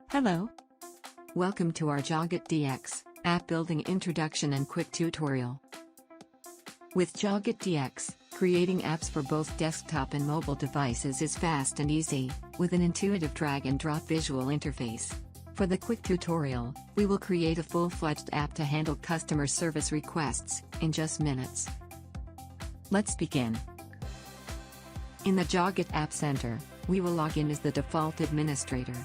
Hello. Welcome to our Joget DX app building introduction and quick tutorial. With Joget DX, creating apps for both desktop and mobile devices is fast and easy, with an intuitive drag-and-drop visual interface. For the quick tutorial, we will create a full-fledged app to handle customer service requests in just minutes. Let's begin. In the Joget App Center, we will log in as the default administrator.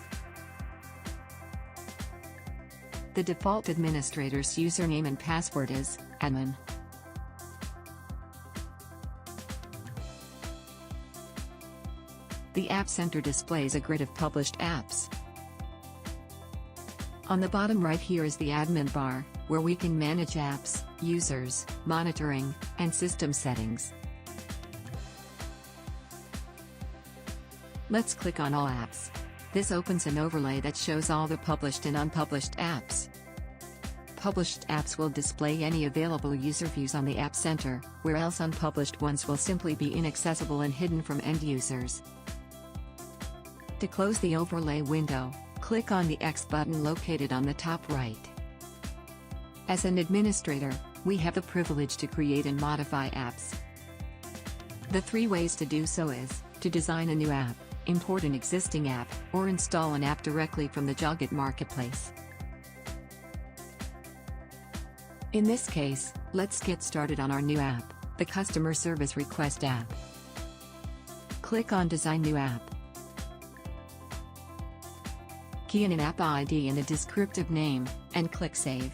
The default administrator's username and password is admin. The App Center displays a grid of published apps. On the bottom right here is the admin bar, where we can manage apps, users, monitoring, and system settings. Let's click on All Apps. This opens an overlay that shows all the published and unpublished apps. Published apps will display any available user views on the App Center, whereas unpublished ones will simply be inaccessible and hidden from end users. To close the overlay window, click on the X button located on the top right. As an administrator, we have the privilege to create and modify apps. The three ways to do so is, to design a new app, import an existing app, or install an app directly from the Joget Marketplace. In this case, let's get started on our new app, the Customer Service Request app. Click on Design New App. Key in an app ID and a descriptive name, and click Save.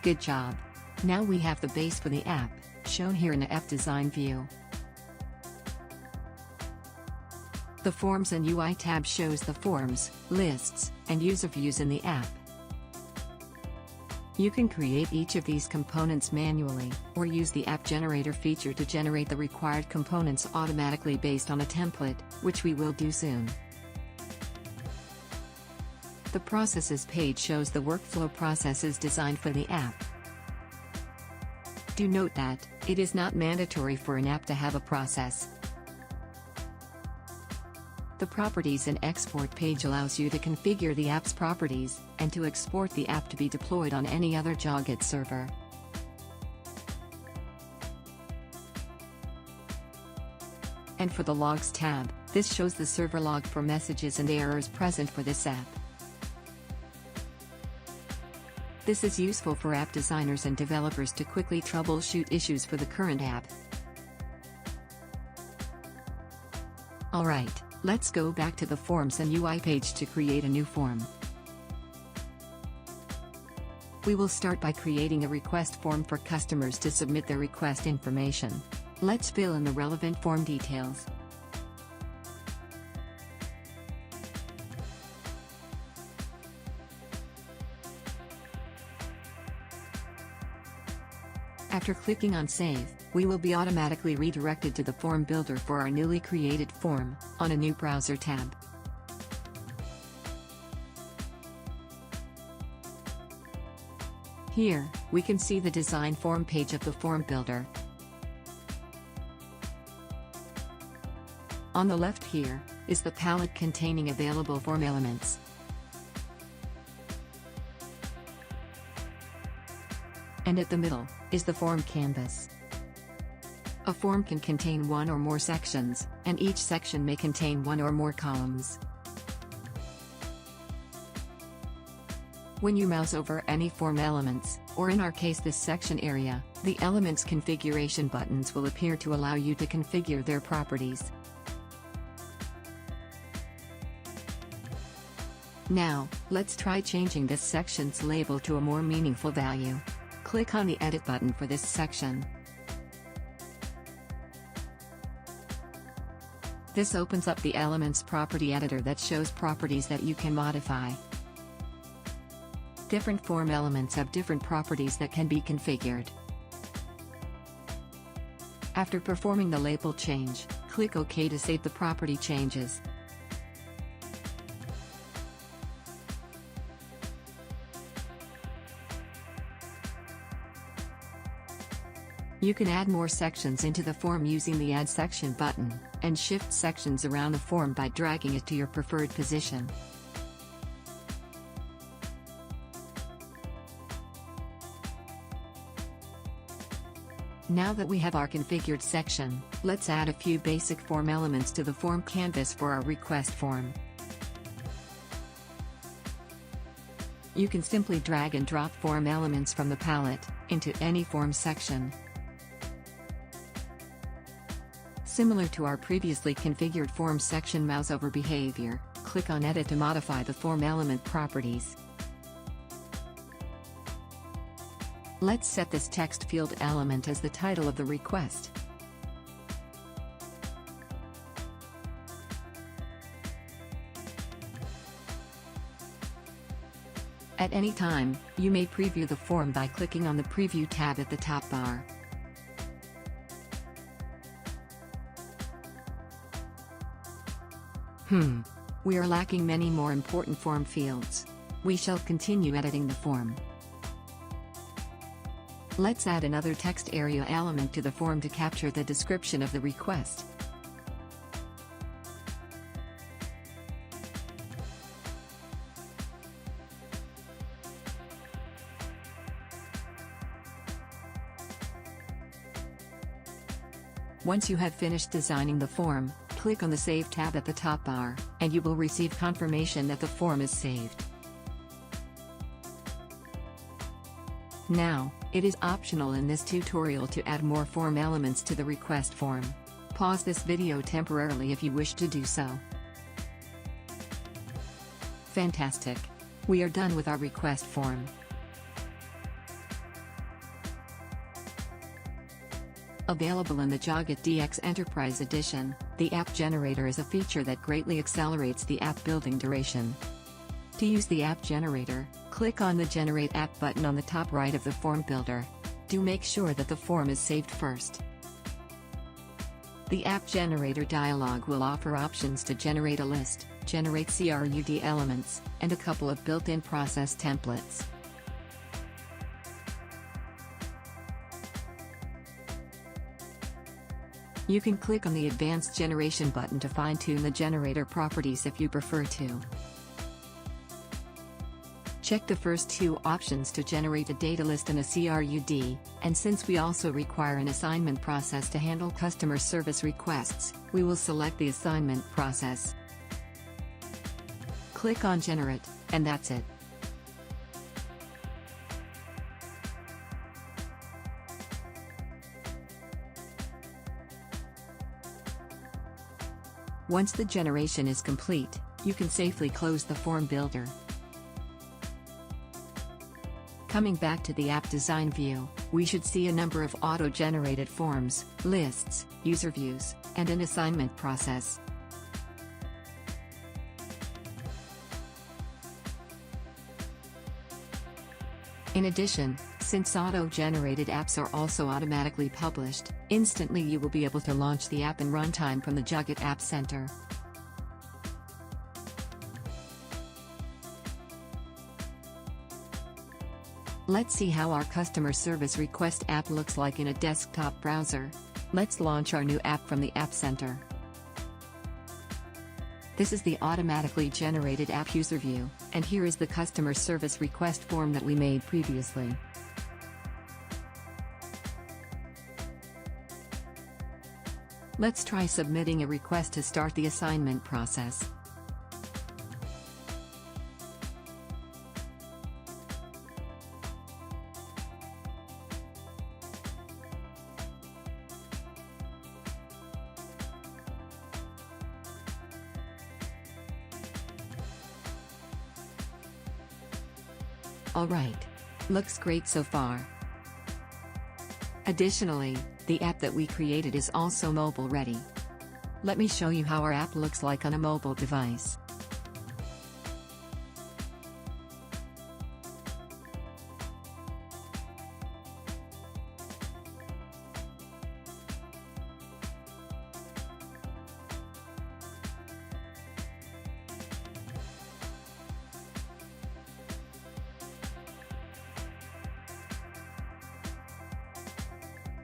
Good job! Now we have the base for the app, shown here in the app design view. The Forms and UI tab shows the forms, lists, and user views in the app. You can create each of these components manually, or use the App Generator feature to generate the required components automatically based on a template, which we will do soon. The Processes page shows the workflow processes designed for the app. Do note that, it is not mandatory for an app to have a process. The Properties and Export page allows you to configure the app's properties, and to export the app to be deployed on any other Joget server. And for the Logs tab, this shows the server log for messages and errors present for this app. This is useful for app designers and developers to quickly troubleshoot issues for the current app. Alright, let's go back to the Forms and UI page to create a new form. We will start by creating a request form for customers to submit their request information. Let's fill in the relevant form details. After clicking on Save, we will be automatically redirected to the Form Builder for our newly created form, on a new browser tab. Here, we can see the Design Form page of the Form Builder. On the left here, is the palette containing available form elements. And at the middle, is the form canvas. A form can contain one or more sections, and each section may contain one or more columns. When you mouse over any form elements, or in our case this section area, the elements configuration buttons will appear to allow you to configure their properties. Now, let's try changing this section's label to a more meaningful value. Click on the Edit button for this section. This opens up the Elements property editor that shows properties that you can modify. Different form elements have different properties that can be configured. After performing the label change, click OK to save the property changes. You can add more sections into the form using the Add Section button, and shift sections around the form by dragging it to your preferred position. Now that we have our configured section, let's add a few basic form elements to the form canvas for our request form. You can simply drag and drop form elements from the palette into any form section. Similar to our previously configured form section mouse over behavior, click on Edit to modify the form element properties. Let's set this text field element as the title of the request. At any time, you may preview the form by clicking on the Preview tab at the top bar. We are lacking many more important form fields. We shall continue editing the form. Let's add another text area element to the form to capture the description of the request. Once you have finished designing the form, click on the Save tab at the top bar, and you will receive confirmation that the form is saved. Now, it is optional in this tutorial to add more form elements to the request form. Pause this video temporarily if you wish to do so. Fantastic! We are done with our request form. Available in the Joget DX Enterprise Edition, the App Generator is a feature that greatly accelerates the app building duration. To use the App Generator, click on the Generate App button on the top right of the form builder. Do make sure that the form is saved first. The App Generator dialog will offer options to generate a list, generate CRUD elements, and a couple of built-in process templates. You can click on the Advanced Generation button to fine-tune the generator properties if you prefer to. Check the first two options to generate a data list and a CRUD, and since we also require an assignment process to handle customer service requests, we will select the assignment process. Click on Generate, and that's it. Once the generation is complete, you can safely close the form builder. Coming back to the app design view, we should see a number of auto-generated forms, lists, user views, and an assignment process. In addition, since auto-generated apps are also automatically published, instantly you will be able to launch the app in runtime from the Joget App Center. Let's see how our customer service request app looks like in a desktop browser. Let's launch our new app from the App Center. This is the automatically generated app user view, and here is the customer service request form that we made previously. Let's try submitting a request to start the assignment process. Alright. Looks great so far. Additionally, the app that we created is also mobile ready. Let me show you how our app looks like on a mobile device.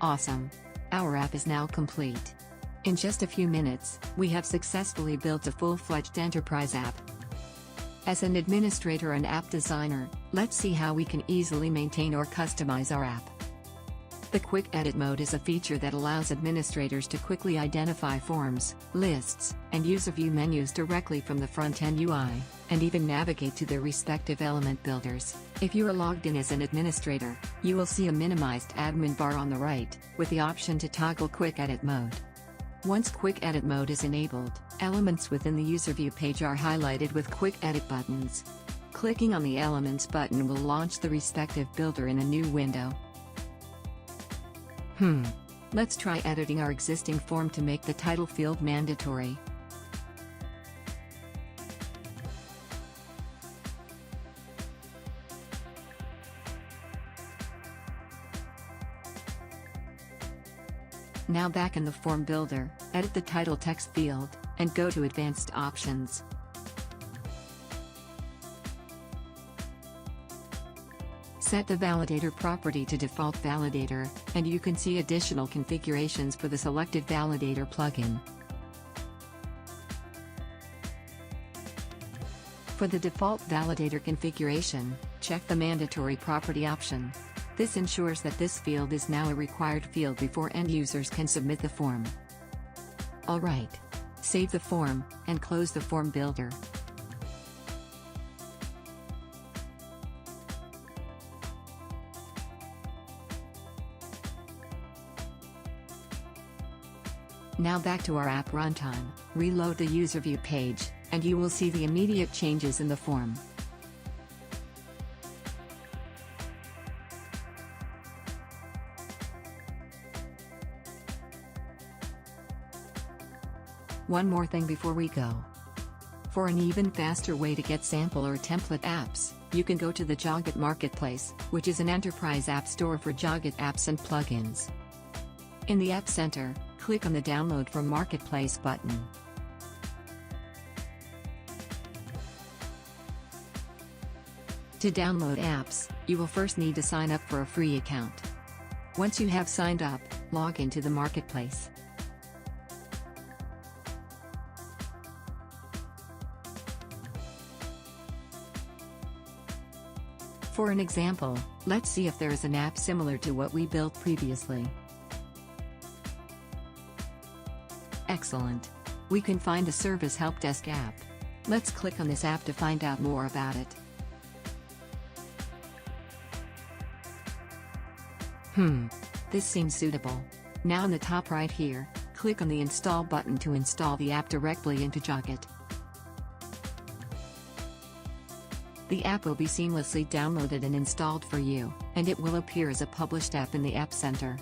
Awesome! Our app is now complete. In just a few minutes, we have successfully built a full-fledged enterprise app. As an administrator and app designer, let's see how we can easily maintain or customize our app. The Quick Edit mode is a feature that allows administrators to quickly identify forms, lists, and user view menus directly from the front-end UI, and even navigate to their respective element builders. If you are logged in as an administrator, you will see a minimized admin bar on the right, with the option to toggle Quick Edit mode. Once Quick Edit mode is enabled, elements within the user view page are highlighted with Quick Edit buttons. Clicking on the Elements button will launch the respective builder in a new window. Let's try editing our existing form to make the title field mandatory. Now back in the form builder, edit the title text field, and go to Advanced Options. Set the validator property to default validator, and you can see additional configurations for the selected validator plugin. For the default validator configuration, check the mandatory property option. This ensures that this field is now a required field before end users can submit the form. Alright. Save the form, and close the form builder. Now back to our app runtime, reload the user view page, and you will see the immediate changes in the form. One more thing before we go. For an even faster way to get sample or template apps, you can go to the Joget Marketplace, which is an enterprise app store for Joget apps and plugins. In the App Center, click on the Download from Marketplace button. To download apps, you will first need to sign up for a free account. Once you have signed up, log into the Marketplace. For an example, let's see if there is an app similar to what we built previously. Excellent. We can find a Service Help Desk app. Let's click on this app to find out more about it. This seems suitable. Now in the top right here, click on the Install button to install the app directly into Joget. The app will be seamlessly downloaded and installed for you, and it will appear as a published app in the App Center.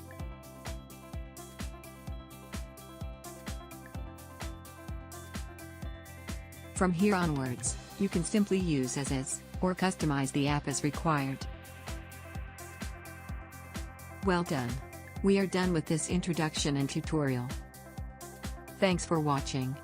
From here onwards, you can simply use as is, or customize the app as required. Well done. We are done with this introduction and tutorial. Thanks for watching.